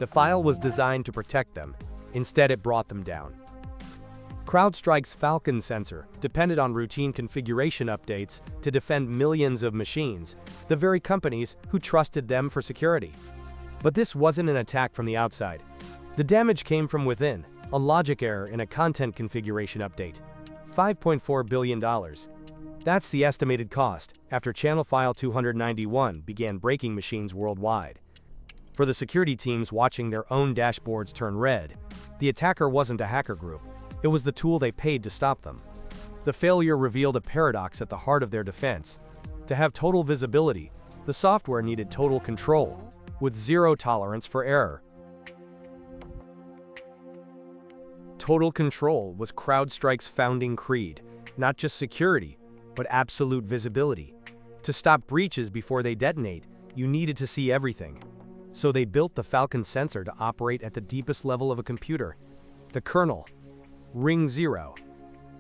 The file was designed to protect them. Instead, it brought them down. CrowdStrike's Falcon sensor depended on routine configuration updates to defend millions of machines, the very companies who trusted them for security. But this wasn't an attack from the outside. The damage came from within, a logic error in a content configuration update. $5.4 billion. That's the estimated cost after channel file 291 began breaking machines worldwide. For the security teams watching their own dashboards turn red, the attacker wasn't a hacker group. It was the tool they paid to stop them. The failure revealed a paradox at the heart of their defense. To have total visibility, the software needed total control, with zero tolerance for error. Total control was CrowdStrike's founding creed, not just security, but absolute visibility. To stop breaches before they detonate, you needed to see everything. So they built the Falcon sensor to operate at the deepest level of a computer. The kernel. Ring 0.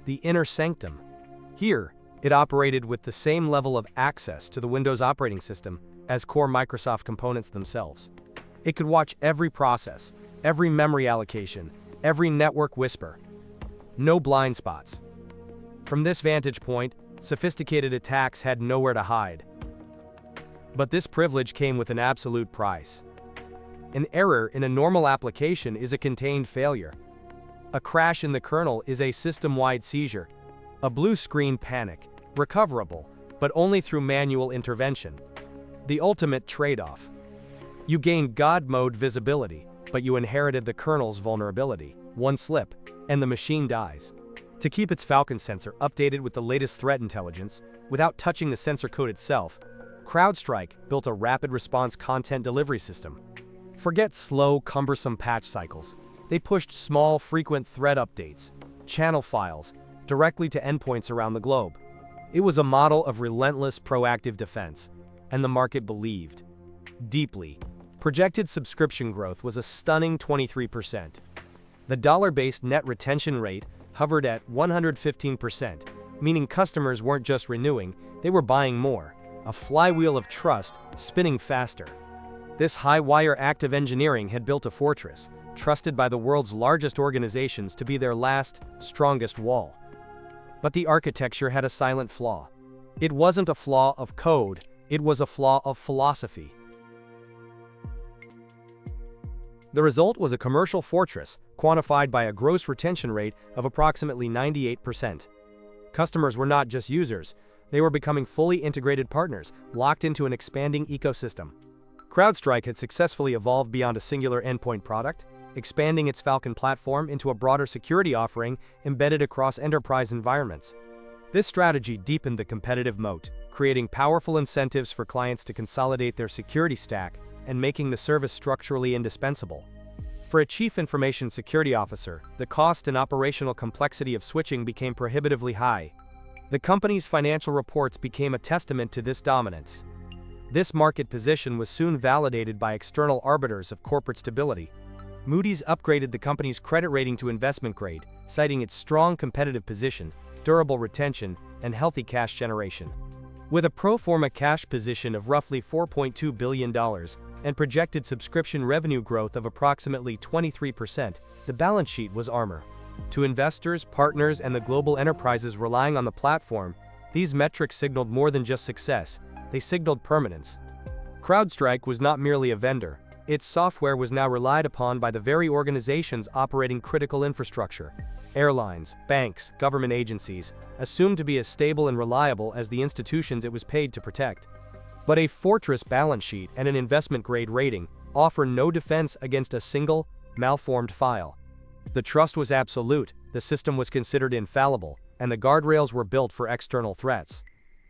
The inner sanctum. Here, it operated with the same level of access to the Windows operating system as core Microsoft components themselves. It could watch every process, every memory allocation, every network whisper. No blind spots. From this vantage point, sophisticated attacks had nowhere to hide. But this privilege came with an absolute price. An error in a normal application is a contained failure. A crash in the kernel is a system-wide seizure. A blue screen panic, recoverable, but only through manual intervention. The ultimate trade-off. You gained God mode visibility, but you inherited the kernel's vulnerability. One slip, and the machine dies. To keep its Falcon sensor updated with the latest threat intelligence, without touching the sensor code itself, CrowdStrike built a rapid response content delivery system. Forget slow, cumbersome patch cycles. They pushed small, frequent thread updates, channel files, directly to endpoints around the globe. It was a model of relentless, proactive defense, and the market believed. Deeply. Projected subscription growth was a stunning 23%. The dollar-based net retention rate hovered at 115%, meaning customers weren't just renewing, they were buying more. A flywheel of trust, spinning faster. This high-wire active engineering had built a fortress, trusted by the world's largest organizations to be their last, strongest wall. But the architecture had a silent flaw. It wasn't a flaw of code, it was a flaw of philosophy. The result was a commercial fortress, quantified by a gross retention rate of approximately 98%. Customers were not just users, they were becoming fully integrated partners, locked into an expanding ecosystem. CrowdStrike had successfully evolved beyond a singular endpoint product, expanding its Falcon platform into a broader security offering embedded across enterprise environments. This strategy deepened the competitive moat, creating powerful incentives for clients to consolidate their security stack and making the service structurally indispensable. For a chief information security officer, the cost and operational complexity of switching became prohibitively high. The company's financial reports became a testament to this dominance. This market position was soon validated by external arbiters of corporate stability. Moody's upgraded the company's credit rating to investment grade, citing its strong competitive position, durable retention, and healthy cash generation. With a pro forma cash position of roughly $4.2 billion and projected subscription revenue growth of approximately 23%, the balance sheet was armor. To investors, partners, and the global enterprises relying on the platform, these metrics signaled more than just success, they signaled permanence. CrowdStrike was not merely a vendor, its software was now relied upon by the very organizations operating critical infrastructure. Airlines, banks, government agencies, assumed to be as stable and reliable as the institutions it was paid to protect. But a fortress balance sheet and an investment-grade rating offer no defense against a single, malformed file. The trust was absolute, the system was considered infallible, and the guardrails were built for external threats.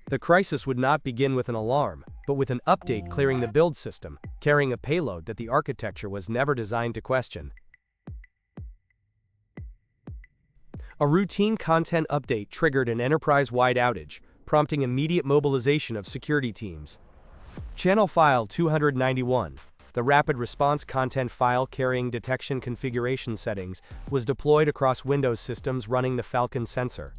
The crisis would not begin with an alarm, but with an update clearing the build system, carrying a payload that the architecture was never designed to question. A routine content update triggered an enterprise-wide outage, prompting immediate mobilization of security teams. Channel File 291, the rapid response content file carrying detection configuration settings, was deployed across Windows systems running the Falcon sensor.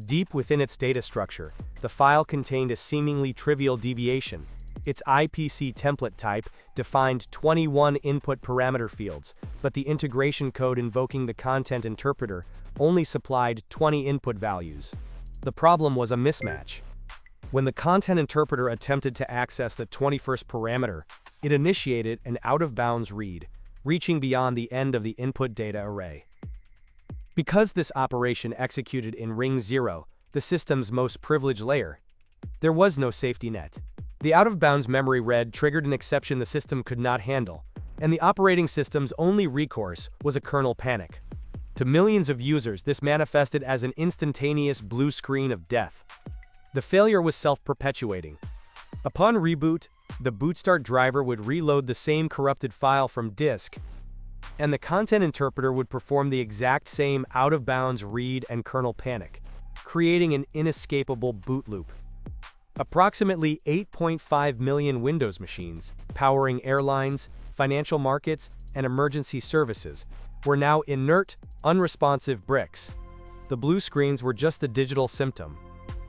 Deep within its data structure, the file contained a seemingly trivial deviation, Its IPC template type defined 21 input parameter fields, but the integration code invoking the content interpreter only supplied 20 input values. The problem was a mismatch. When the content interpreter attempted to access the 21st parameter, it initiated an out-of-bounds read, reaching beyond the end of the input data array. Because this operation executed in ring 0, the system's most privileged layer, there was no safety net. The out-of-bounds memory read triggered an exception the system could not handle, and the operating system's only recourse was a kernel panic. To millions of users, this manifested as an instantaneous blue screen of death. The failure was self-perpetuating. Upon reboot, the bootstart driver would reload the same corrupted file from disk, and the content interpreter would perform the exact same out-of-bounds read and kernel panic, creating an inescapable boot loop. Approximately 8.5 million Windows machines, powering airlines, financial markets, and emergency services, were now inert, unresponsive bricks. The blue screens were just the digital symptom.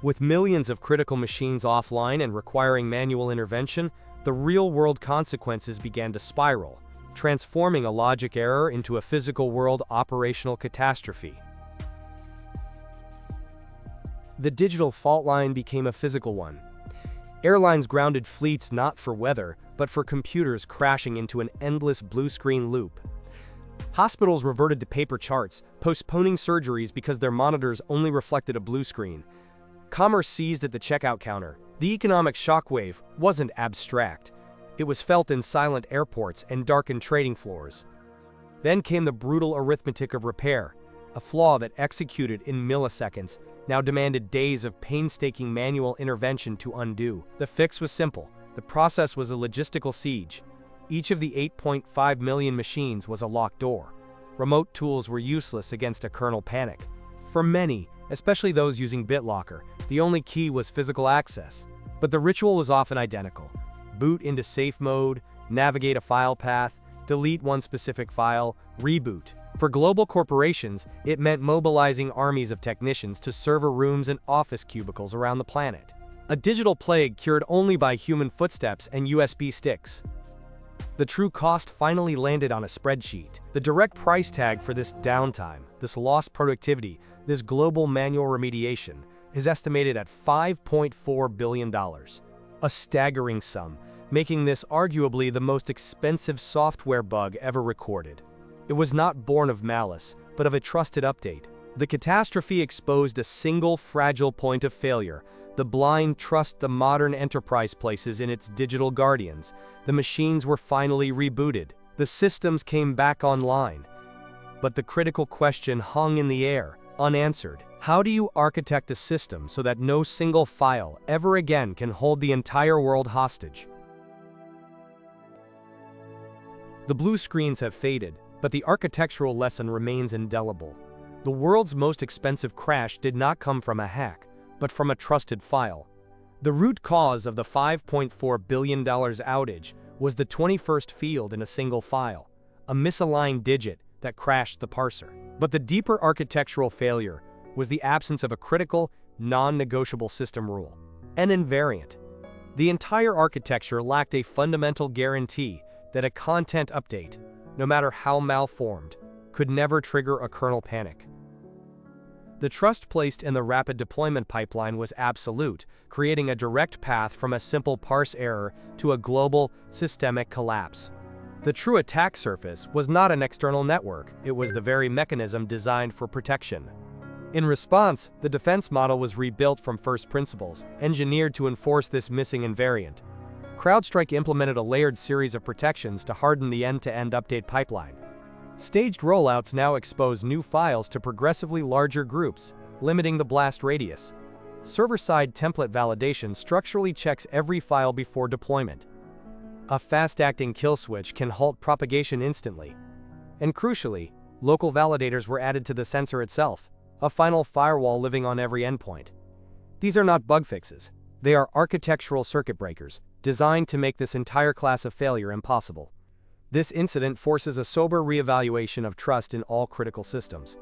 With millions of critical machines offline and requiring manual intervention, the real-world consequences began to spiral, transforming a logic error into a physical-world operational catastrophe. The digital fault line became a physical one. Airlines grounded fleets not for weather, but for computers crashing into an endless blue screen loop. Hospitals reverted to paper charts, postponing surgeries because their monitors only reflected a blue screen. Commerce seized at the checkout counter. The economic shockwave wasn't abstract. It was felt in silent airports and darkened trading floors. Then came the brutal arithmetic of repair. A flaw that executed in milliseconds now demanded days of painstaking manual intervention to undo. The fix was simple. The process was a logistical siege. Each of the 8.5 million machines was a locked door. Remote tools were useless against a kernel panic. For many, especially those using BitLocker, the only key was physical access. But the ritual was often identical. Boot into safe mode, navigate a file path, delete one specific file, reboot. For global corporations, it meant mobilizing armies of technicians to server rooms and office cubicles around the planet. A digital plague cured only by human footsteps and USB sticks. The true cost finally landed on a spreadsheet. The direct price tag for this downtime, this lost productivity, this global manual remediation, is estimated at $5.4 billion. A staggering sum, making this arguably the most expensive software bug ever recorded. It was not born of malice, but of a trusted update. The catastrophe exposed a single fragile point of failure, the blind trust the modern enterprise places in its digital guardians. The machines were finally rebooted. The systems came back online. But the critical question hung in the air, unanswered. How do you architect a system so that no single file ever again can hold the entire world hostage? The blue screens have faded, but the architectural lesson remains indelible. The world's most expensive crash did not come from a hack, but from a trusted file. The root cause of the $5.4 billion outage was the 21st field in a single file, a misaligned digit that crashed the parser. But the deeper architectural failure was the absence of a critical, non-negotiable system rule, an invariant. The entire architecture lacked a fundamental guarantee that a content update, no matter how malformed, could never trigger a kernel panic. The trust placed in the rapid deployment pipeline was absolute, creating a direct path from a simple parse error to a global, systemic collapse. The true attack surface was not an external network, it was the very mechanism designed for protection. In response, the defense model was rebuilt from first principles, engineered to enforce this missing invariant. CrowdStrike implemented a layered series of protections to harden the end-to-end update pipeline. Staged rollouts now expose new files to progressively larger groups, limiting the blast radius. Server-side template validation structurally checks every file before deployment. A fast-acting kill switch can halt propagation instantly. And crucially, local validators were added to the sensor itself, a final firewall living on every endpoint. These are not bug fixes. They are architectural circuit breakers, designed to make this entire class of failure impossible. This incident forces a sober reevaluation of trust in all critical systems.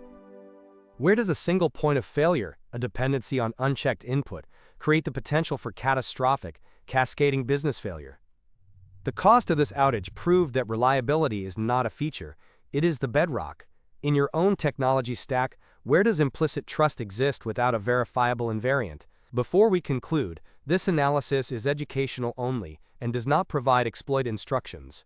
Where does a single point of failure, a dependency on unchecked input, create the potential for catastrophic, cascading business failure. The cost of this outage proved that reliability is not a feature, it is the bedrock. In your own technology stack, where does implicit trust exist without a verifiable invariant? Before we conclude, this analysis is educational only and does not provide exploit instructions.